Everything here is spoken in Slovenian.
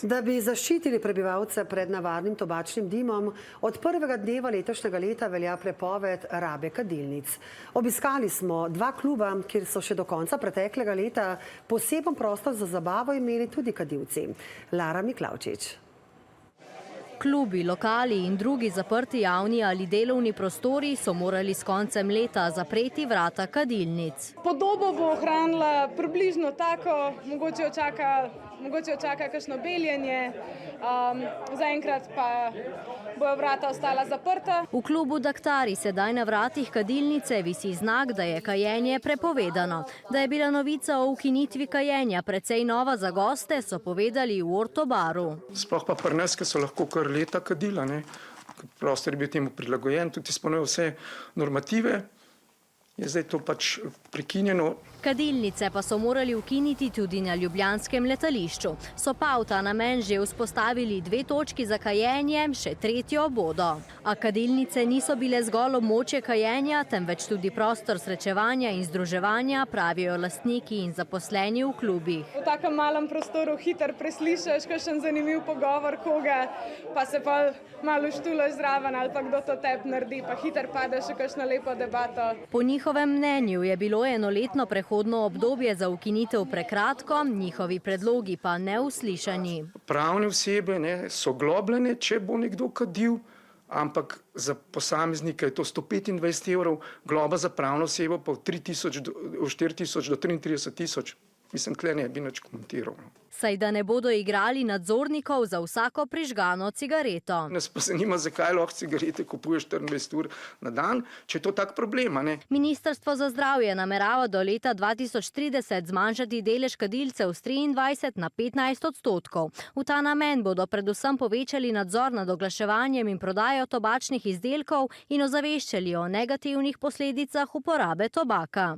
Da bi zaščitili prebivalce pred nevarnim tobačnim dimom, od prvega dneva letošnjega leta velja prepoved rabe kadilnic. Obiskali smo 2 kluba, kjer so še do konca preteklega leta poseben prostor za zabavo imeli tudi kadilci. Lara Miklavčič. Klubi, lokali in drugi zaprti javni ali delovni prostori so morali s koncem leta zapreti vrata kadilnic. Podobo bo ohranila približno tako, mogoče jo čaka kakšno beljenje, zaenkrat pa bojo vrata ostala zaprta. V klubu Daktari sedaj na vratih kadilnice visi znak, da je kajenje prepovedano. Da je bila novica o ukinitvi kajenja precej nova za goste, so povedali v Ortobaru. Sploh pa pri nas, ki so lahko kar leta kadila, prostor je bil temu prilagojen, tudi izpolnjuje vse normative. Je zdaj to pač prekinjeno. Kadilnice pa so morali ukiniti tudi na ljubljanskem letališču. So pa v ta namen že vzpostavili 2 točki za kajenje, še 3. bodo. A kadilnice niso bile zgolj območje kajenja, temveč tudi prostor srečevanja in združevanja, pravijo lastniki in zaposleni v klubih. V takem malem prostoru hitro preslišiš kakšen zanimiv pogovor koga, pa se pa malo štulaš zraven ali pa kdo to tebi naredi, pa hitro padeš v kakšno lepo debato. Po njihovem mnenju je bilo enoletno prehodno obdobje za ukinitev prekratko, njihovi predlogi pa neuslišani. Pravne osebe so globljene, če bo nekdo kadil, ampak za posameznika je to 125 evrov, globa za pravno osebo pa od 4.000 do 33.000. Mislim, tle ne bi nič komentiral. Saj da ne bodo igrali nadzornikov za vsako prižgano cigareto. Nas pa zanima, zakaj lahko cigarete kupuješ 24 ur na dan, če je to tak problem, Ministrstvo za zdravje namerava do leta 2030 zmanjšati delež kadilcev z 23 na 15%. V ta namen bodo predvsem povečali nadzor nad oglaševanjem in prodajo tobačnih izdelkov in ozaveščali o negativnih posledicah uporabe tobaka.